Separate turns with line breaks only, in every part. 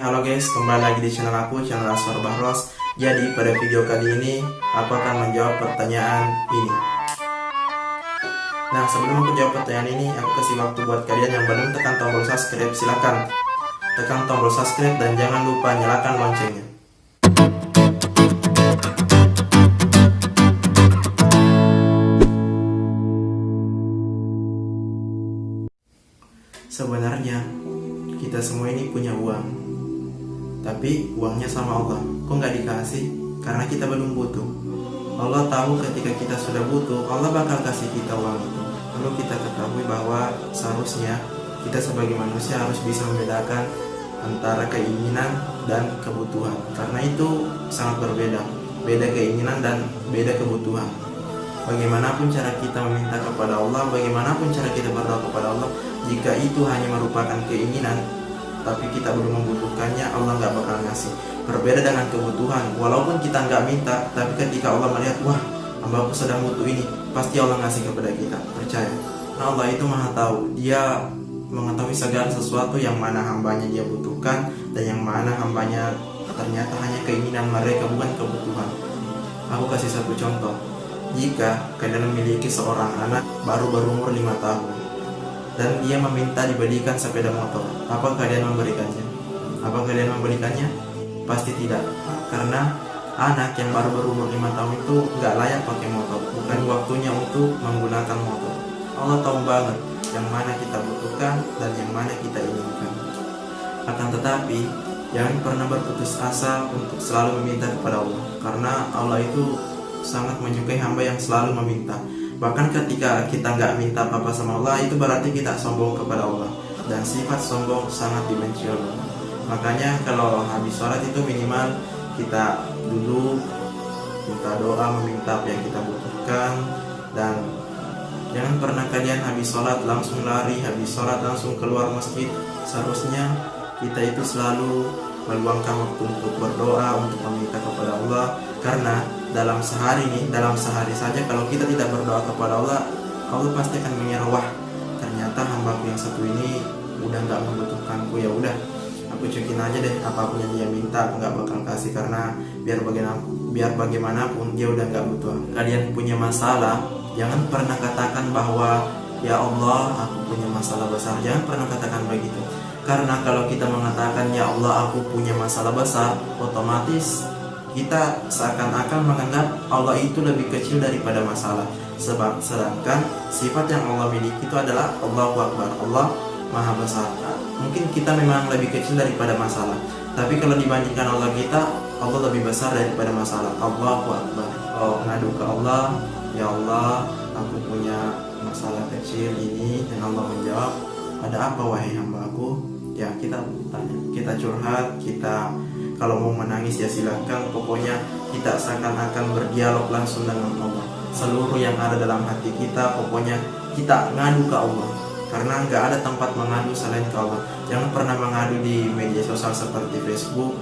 Halo guys, kembali lagi di channel aku, channel Aswar Bahros. Jadi pada video kali ini aku akan menjawab pertanyaan ini. Nah, sebelum aku jawab pertanyaan ini, aku kasih waktu buat kalian yang belum tekan tombol subscribe. Silahkan tekan tombol subscribe dan jangan lupa nyalakan loncengnya. Sebenarnya kita semua ini punya uang, tapi uangnya sama Allah. Kok nggak dikasih? Karena kita belum butuh. Allah tahu ketika kita sudah butuh, Allah bakal kasih kita uang itu. Perlu kita ketahui bahwa seharusnya kita sebagai manusia harus bisa membedakan antara keinginan dan kebutuhan. Karena itu sangat berbeda. Beda keinginan dan beda kebutuhan. Bagaimanapun cara kita meminta kepada Allah, bagaimanapun cara kita berdoa kepada Allah, jika itu hanya merupakan keinginan tapi kita belum membutuhkannya, Allah nggak bakal ngasih. Berbeda dengan kebutuhan, walaupun kita nggak minta, tapi ketika Allah melihat, wah, hambaku sedang butuh ini, pasti Allah ngasih kepada kita. Percaya. Nah, Allah itu maha tahu. Dia mengetahui segala sesuatu yang mana hambanya dia butuhkan dan yang mana hambanya ternyata hanya keinginan mereka, bukan kebutuhan. Aku kasih satu contoh. Jika kalian memiliki seorang anak baru berumur 5 tahun dan dia meminta dibelikan sepeda motor, apa kalian memberikannya? Apa kalian memberikannya? Pasti tidak. Karena anak yang baru berumur 5 tahun itu nggak layak pakai motor, bukan waktunya untuk menggunakan motor. Allah tahu banget yang mana kita butuhkan dan yang mana kita inginkan. Akan tetapi jangan pernah berputus asa untuk selalu meminta kepada Allah, karena Allah itu sangat menyukai hamba yang selalu meminta. Bahkan ketika kita nggak minta apa-apa sama Allah, itu berarti kita sombong kepada Allah. Dan sifat sombong sangat dibenci Allah. Makanya kalau habis sholat itu minimal kita duduk, minta doa, meminta apa yang kita butuhkan. Dan jangan pernah kalian habis sholat langsung lari, habis sholat langsung keluar masjid. Seharusnya kita itu selalu meluangkan waktu untuk berdoa, untuk meminta kepada Allah. Karena dalam sehari saja kalau kita tidak berdoa kepada Allah, Allah pasti akan mengira, wah, ternyata hambaku yang satu ini udah nggak membutuhkanku, ya udah aku cuekin aja deh, apapun yang dia minta aku nggak bakal kasih, karena biar bagaimanapun dia udah nggak butuh. Kalian punya masalah, jangan pernah katakan bahwa ya Allah aku punya masalah besar. Jangan pernah katakan begitu, karena kalau kita mengatakan ya Allah aku punya masalah besar, otomatis kita seakan-akan menganggap Allah itu lebih kecil daripada masalah. Sedangkan sifat yang Allah miliki itu adalah Allahu Akbar, Allah Maha Besar. Mungkin kita memang lebih kecil daripada masalah, tapi kalau dibandingkan Allah kita, Allah lebih besar daripada masalah. Allahu Akbar. Oh, ngadu ke Allah, ya Allah aku punya masalah kecil ini, dan Allah menjawab, ada apa wahai hamba-Aku? Ya, kita tanya, kita curhat, kita kalau mau menangis ya silakan. Pokoknya kita seakan-akan berdialog langsung dengan Allah. Seluruh yang ada dalam hati kita, pokoknya kita ngadu ke Allah. Karena nggak ada tempat mengadu selain ke Allah. Jangan pernah mengadu di media sosial seperti Facebook,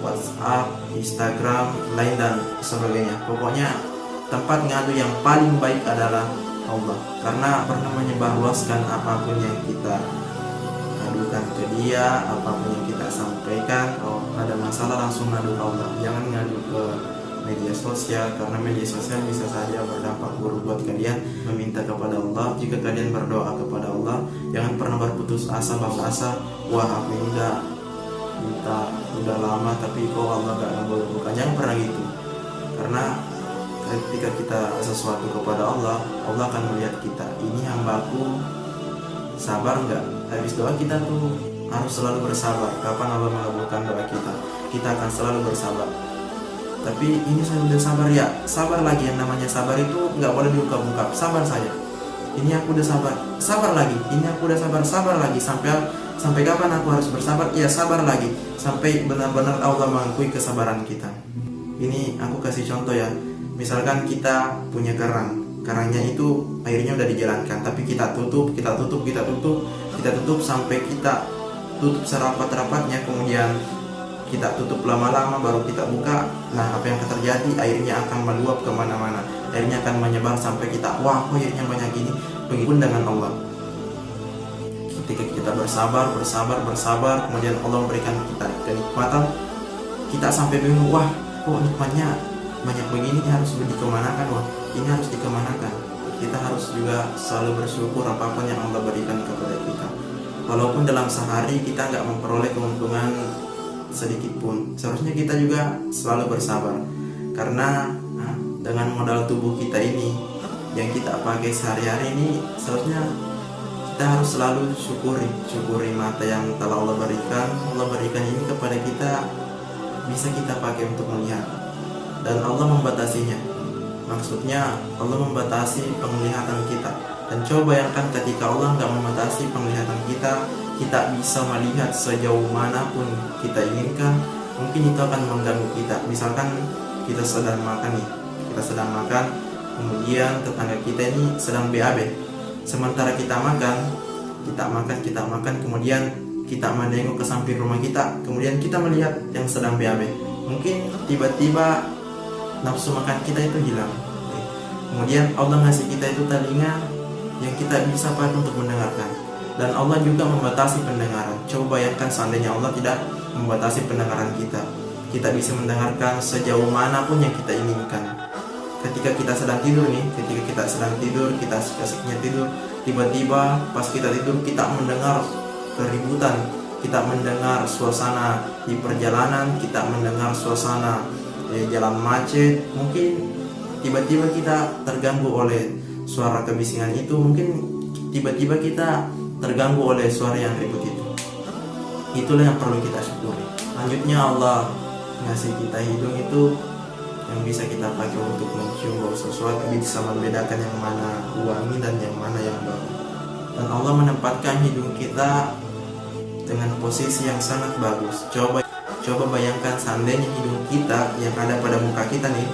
WhatsApp, Instagram, lain dan sebagainya. Pokoknya tempat ngadu yang paling baik adalah Allah. Karena pernah menyebarluaskan apapun yang kita adukan ke dia, apapun yang kita sampaikan, kalau ada masalah langsung ngadu ke Allah. Jangan ngadu ke media sosial, karena media sosial bisa saja berdampak buruk buat kalian. Meminta kepada Allah, jika kalian berdoa kepada Allah, jangan pernah berputus asa, wah aku ini udah minta udah lama tapi kok Allah gak ngabulkan. Jangan pernah gitu, karena ketika kita sesuatu kepada Allah, Allah akan melihat kita, ini hambaku sabar nggak? Habis doa kita tuh harus selalu bersabar. Kapan Allah mengabulkan doa kita, kita akan selalu bersabar. Tapi ini saya udah sabar, ya sabar lagi. Yang namanya sabar itu nggak boleh diungkap-ungkap. Sabar saja. Ini aku udah sabar, sabar lagi. Ini aku udah sabar lagi. Sampai kapan aku harus bersabar? Ya sabar lagi, sampai benar-benar Allah mengakui kesabaran kita. Ini aku kasih contoh ya. Misalkan kita punya kerangnya itu airnya udah dijalankan, tapi kita tutup sampai kita tutup serapat-rapatnya, kemudian kita tutup lama-lama baru kita buka. Nah, apa yang akan terjadi? Airnya akan meluap kemana-mana, airnya akan menyebar sampai kita, wah kok airnya banyak gini. Begitupun dengan Allah, Ketika kita bersabar, kemudian Allah memberikan kita kenikmatan, kita sampai bingung, wah kok nikmatnya banyak begini, harus dikemanakan, wah ini harus dikemanakan. Kita harus juga selalu bersyukur apapun yang Allah berikan kepada kita. Walaupun dalam sehari kita nggak memperoleh keuntungan sedikit pun, seharusnya kita juga selalu bersabar. Karena dengan modal tubuh kita ini yang kita pakai sehari-hari ini, seharusnya kita harus selalu syukuri mata yang telah Allah berikan. Allah berikan ini kepada kita, bisa kita pakai untuk melihat, dan Allah membatasinya. Maksudnya Allah membatasi penglihatan kita. Dan coba bayangkan ketika Allah nggak membatasi penglihatan kita, kita bisa melihat sejauh manapun kita inginkan. Mungkin itu akan mengganggu kita. Misalkan kita sedang makan nih, kemudian tetangga kita ini sedang BAB. Sementara kita makan, kemudian kita menengok ke samping rumah kita, kemudian kita melihat yang sedang BAB. Mungkin tiba-tiba nafsu makan kita itu hilang. Kemudian Allah ngasih kita itu telinga yang kita bisa pakai untuk mendengarkan, dan Allah juga membatasi pendengaran. Coba bayangkan seandainya Allah tidak membatasi pendengaran kita, kita bisa mendengarkan sejauh manapun yang kita inginkan. Ketika kita sedang tidur, kita asyik-asyiknya tidur, tiba-tiba pas kita tidur kita mendengar keributan, kita mendengar suasana di perjalanan, kita mendengar suasana jalan macet. Mungkin tiba-tiba kita terganggu oleh suara kebisingan itu, mungkin tiba-tiba kita terganggu oleh suara yang ribut itu. Itulah yang perlu kita syukuri. Lanjutnya Allah ngasih kita hidung itu yang bisa kita pakai untuk mencium bau sesuatu, bisa membedakan yang mana wangi dan yang mana yang bau. Dan Allah menempatkan hidung kita dengan posisi yang sangat bagus. Coba bayangkan seandainya hidung kita yang ada pada muka kita nih,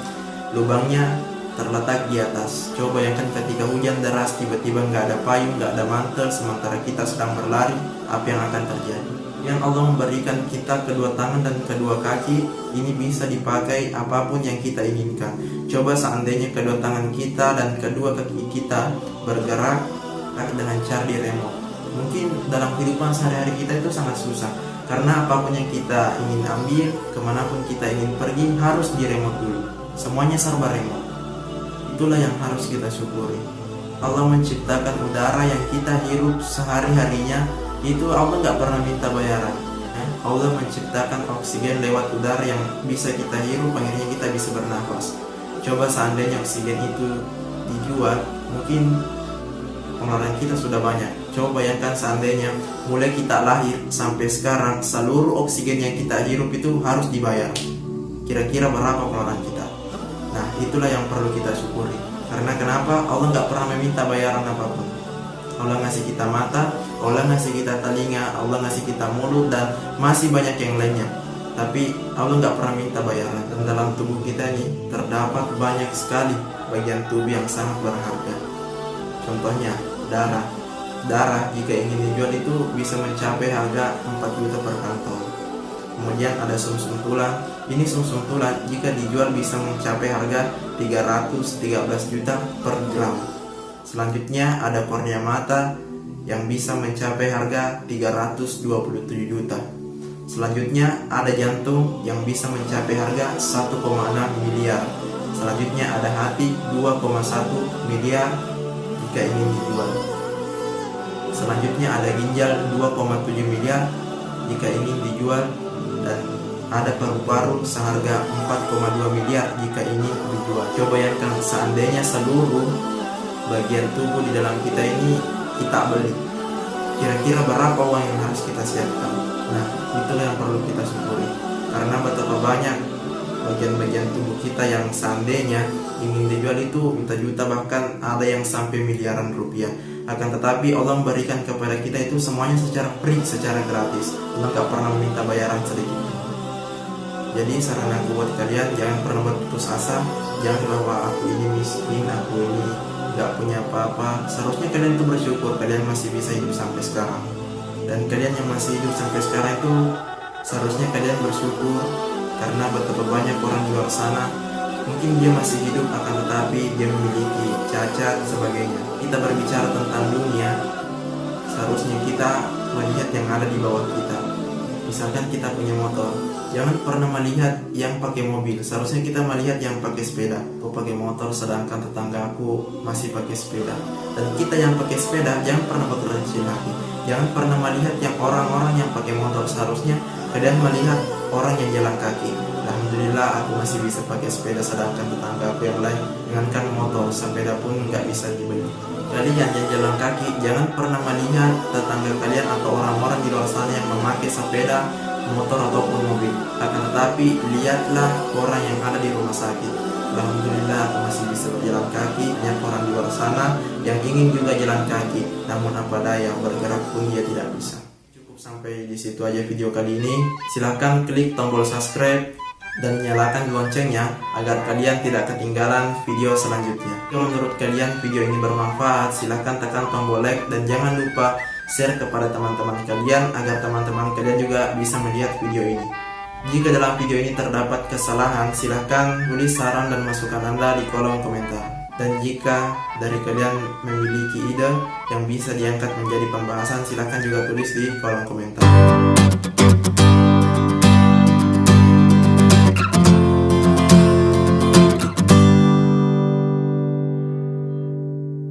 lubangnya terletak di atas. Coba bayangkan ketika hujan deras, tiba-tiba nggak ada payung, nggak ada mantel, sementara kita sedang berlari, apa yang akan terjadi? Yang Allah memberikan kita kedua tangan dan kedua kaki, ini bisa dipakai apapun yang kita inginkan. Coba seandainya kedua tangan kita dan kedua kaki kita bergerak dengan cara di remote. Mungkin dalam kehidupan sehari-hari kita itu sangat susah, karena apapun yang kita ingin ambil, kemanapun kita ingin pergi, harus di remote dulu. Semuanya serba remote. Itulah yang harus kita syukuri. Allah menciptakan udara yang kita hirup sehari-harinya, itu Allah nggak pernah minta bayaran. Allah menciptakan oksigen lewat udara yang bisa kita hirup, akhirnya kita bisa bernafas. Coba seandainya oksigen itu dijual, mungkin pengeluaran kita sudah banyak. Coba bayangkan seandainya mulai kita lahir sampai sekarang, seluruh oksigen yang kita hirup itu harus dibayar. Kira-kira berapa pengeluaran kita? Nah, itulah yang perlu kita syukuri. Karena kenapa? Allah nggak pernah meminta bayaran apapun. Allah ngasih kita mata, Allah ngasih kita telinga, Allah ngasih kita mulut, dan masih banyak yang lainnya. Tapi Allah nggak pernah minta bayaran. Dan dalam tubuh kita ini terdapat banyak sekali bagian tubuh yang sangat berharga. Contohnya darah. Darah jika ingin dijual itu bisa mencapai harga 4 juta per kantong. Kemudian ada sumsum tulang. Ini sumsum tulang jika dijual bisa mencapai harga 313 juta per gram. Selanjutnya ada kornea mata yang bisa mencapai harga 327 juta. Selanjutnya ada jantung yang bisa mencapai harga 1,6 miliar. Selanjutnya ada hati 2,1 miliar jika ingin dijual. Selanjutnya ada ginjal 2,7 miliar jika ingin dijual, dan ada paru-paru seharga 4,2 miliar jika ingin dijual. Coba bayangkan seandainya seluruh bagian tubuh di dalam kita ini kita beli, kira-kira berapa uang yang harus kita siapkan? Nah, itulah yang perlu kita syukuri. Karena betapa banyak bagian-bagian tubuh kita yang seandainya ingin dijual itu juta-juta, bahkan ada yang sampai miliaran rupiah. Akan tetapi Allah memberikan kepada kita itu semuanya secara free, secara gratis. Allah gak pernah meminta bayaran sedikit. Jadi saran aku buat kalian, jangan pernah berputus asa. Jangan bahwa aku ini miskin, aku ini gak punya apa-apa. Seharusnya kalian itu bersyukur kalian masih bisa hidup sampai sekarang. Dan kalian yang masih hidup sampai sekarang itu seharusnya kalian bersyukur, karena betapa banyak orang di luar sana mungkin dia masih hidup, akan tetapi dia memiliki cacat sebagainya. Kita berbicara tentang dunia, seharusnya kita melihat yang ada di bawah kita. Misalkan kita punya motor, jangan pernah melihat yang pakai mobil. Seharusnya kita melihat yang pakai sepeda. Aku pakai motor sedangkan tetangga aku masih pakai sepeda. Dan kita yang pakai sepeda jangan pernah berkecil hati. Jangan pernah melihat yang orang-orang yang pakai motor. Seharusnya kalian melihat orang yang jalan kaki. Alhamdulillah aku masih bisa pakai sepeda sedangkan tetangga aku yang lain jangankan motor, sepeda pun nggak bisa dibeli. Kalian yang jalan kaki jangan pernah melihat tetangga kalian atau orang-orang di luar sana yang memakai sepeda, motor ataupun mobil. Akan tetapi lihatlah orang yang ada di rumah sakit. Alhamdulillah aku masih bisa berjalan kaki. Banyak orang di luar sana yang ingin juga jalan kaki, namun apa daya bergerak pun dia tidak bisa. Cukup sampai di situ aja video kali ini. Silahkan klik tombol subscribe dan nyalakan loncengnya agar kalian tidak ketinggalan video selanjutnya. Jika menurut kalian video ini bermanfaat, silahkan tekan tombol like dan jangan lupa share kepada teman-teman kalian agar teman-teman kalian juga bisa melihat video ini. Jika dalam video ini terdapat kesalahan, silahkan tulis saran dan masukan Anda di kolom komentar. Dan jika dari kalian memiliki ide yang bisa diangkat menjadi pembahasan, silahkan juga tulis di kolom komentar.